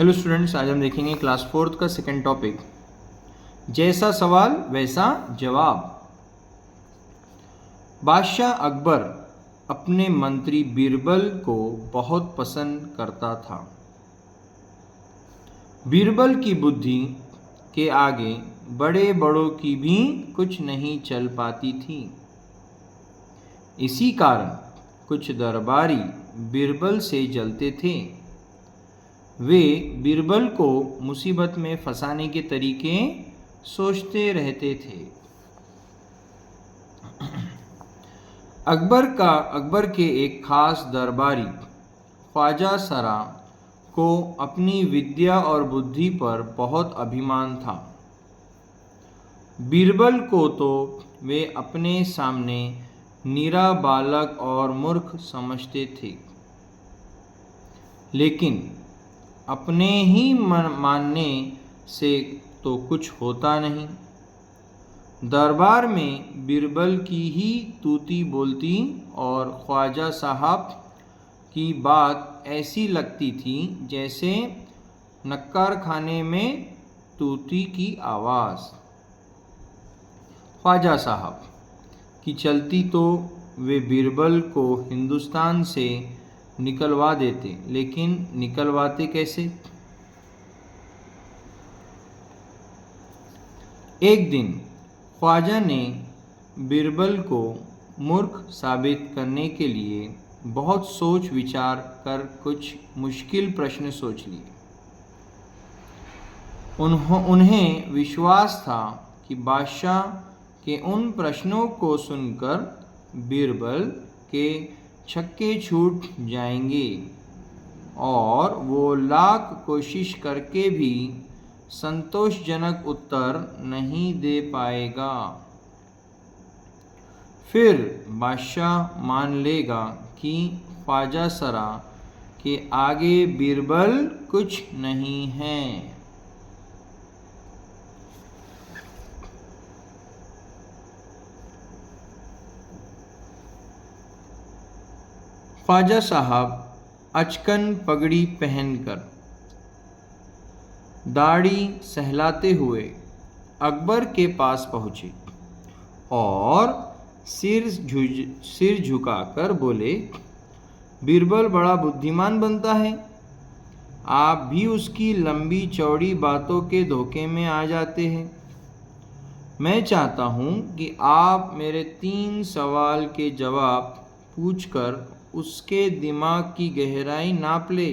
Hello students, आज हम देखेंगे क्लास 4 का सेकंड टॉपिक, जैसा सवाल वैसा जवाब। बादशाह अकबर अपने मंत्री बीरबल को बहुत पसंद करता था। बीरबल की बुद्धि के आगे बड़े बड़ों की भी कुछ नहीं चल पाती थी। इसी कारण कुछ दरबारी बीरबल से जलते थे। वे बीरबल को मुसीबत में फंसाने के तरीके सोचते रहते थे। अकबर के एक खास दरबारी ख्वाजा सरा को अपनी विद्या और बुद्धि पर बहुत अभिमान था। बीरबल को तो वे अपने सामने निरा बालक और मूर्ख समझते थे, लेकिन अपने ही मानने से तो कुछ होता नहीं। दरबार में बीरबल की ही तूती बोलती और ख्वाजा साहब की बात ऐसी लगती थी जैसे नक्कार खाने में तूती की आवाज़। ख्वाजा साहब की चलती तो वे बीरबल को हिंदुस्तान से निकलवा देते, लेकिन निकलवाते कैसे? एक दिन ख्वाजा ने बीरबल को मूर्ख साबित करने के लिए बहुत सोच विचार कर कुछ मुश्किल प्रश्न सोच लिए। उन्हें विश्वास था कि बादशाह के उन प्रश्नों को सुनकर बीरबल के छक्के छूट जाएंगे और वो लाख कोशिश करके भी संतोषजनक उत्तर नहीं दे पाएगा। फिर बादशाह मान लेगा कि ख्वाजा सरा के आगे बीरबल कुछ नहीं है। ख्वाजा साहब अचकन पगड़ी पहनकर दाढ़ी सहलाते हुए अकबर के पास पहुँचे और सिर झुकाकर बोले, बीरबल बड़ा बुद्धिमान बनता है, आप भी उसकी लंबी चौड़ी बातों के धोखे में आ जाते हैं। मैं चाहता हूँ कि आप मेरे 3 सवाल के जवाब पूछकर उसके दिमाग की गहराई नाप ले।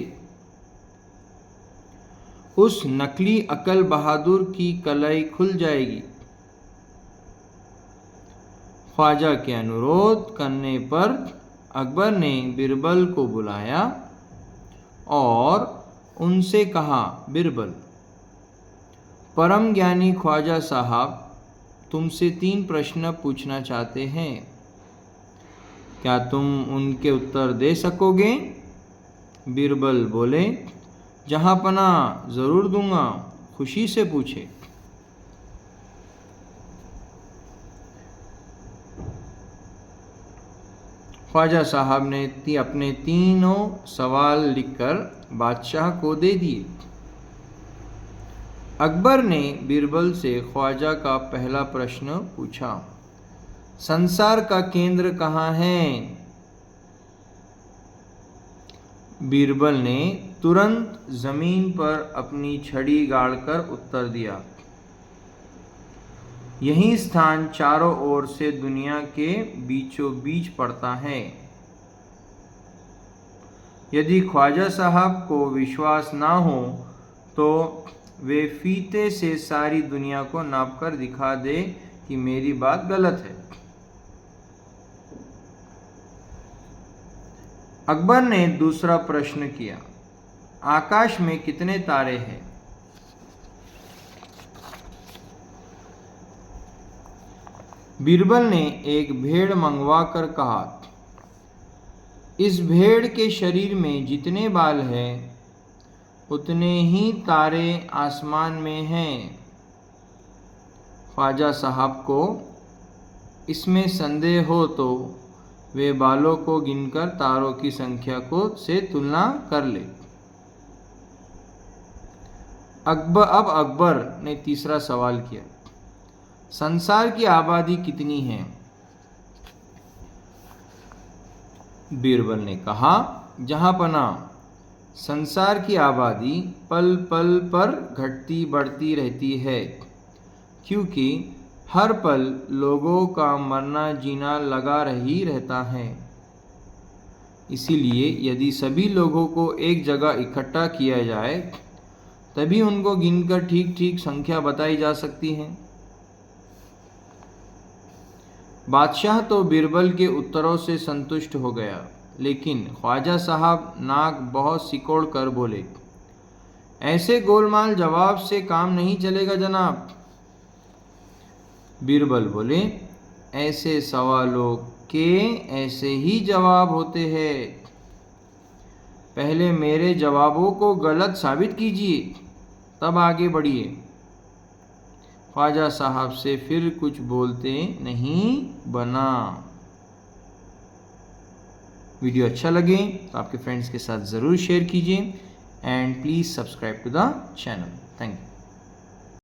उस नकली अकल बहादुर की कलाई खुल जाएगी। ख्वाजा के अनुरोध करने पर अकबर ने बीरबल को बुलाया और उनसे कहा, बीरबल, परम ज्ञानी ख्वाजा साहब तुमसे 3 प्रश्न पूछना चाहते हैं। क्या तुम उनके उत्तर दे सकोगे? बीरबल बोले, जहाँपनाह ज़रूर दूंगा, खुशी से पूछे। ख्वाजा साहब ने अपने 3 सवाल लिखकर बादशाह को दे दिए। अकबर ने बीरबल से ख्वाजा का पहला प्रश्न पूछा, संसार का केंद्र कहाँ है? बीरबल ने तुरंत जमीन पर अपनी छड़ी गाड़कर उत्तर दिया, यही स्थान चारों ओर से दुनिया के बीचों बीच पड़ता है। यदि ख्वाजा साहब को विश्वास ना हो तो वे फीते से सारी दुनिया को नापकर दिखा दे कि मेरी बात गलत है। अकबर ने दूसरा प्रश्न किया, आकाश में कितने तारे हैं? बीरबल ने एक भेड़ मंगवा कर कहा, इस भेड़ के शरीर में जितने बाल हैं उतने ही तारे आसमान में हैं। ख्वाजा साहब को इसमें संदेह हो तो वे बालों को गिनकर तारों की संख्या से तुलना कर ले। अब अकबर ने तीसरा सवाल किया, संसार की आबादी कितनी है? बीरबल ने कहा, जहांपना, संसार की आबादी पल पल पर घटती बढ़ती रहती है, क्योंकि हर पल लोगों का मरना जीना लगा ही रहता है। इसीलिए यदि सभी लोगों को एक जगह इकट्ठा किया जाए तभी उनको गिनकर ठीक ठीक संख्या बताई जा सकती है। बादशाह तो बीरबल के उत्तरों से संतुष्ट हो गया, लेकिन ख्वाजा साहब नाक बहुत सिकोड़ कर बोले, ऐसे गोलमाल जवाब से काम नहीं चलेगा जनाब। बीरबल बोले, ऐसे सवालों के ऐसे ही जवाब होते हैं, पहले मेरे जवाबों को गलत साबित कीजिए, तब आगे बढ़िए। ख्वाजा साहब से फिर कुछ बोलते नहीं बना। वीडियो अच्छा लगे तो आपके फ्रेंड्स के साथ ज़रूर शेयर कीजिए and please subscribe to the channel. Thank you.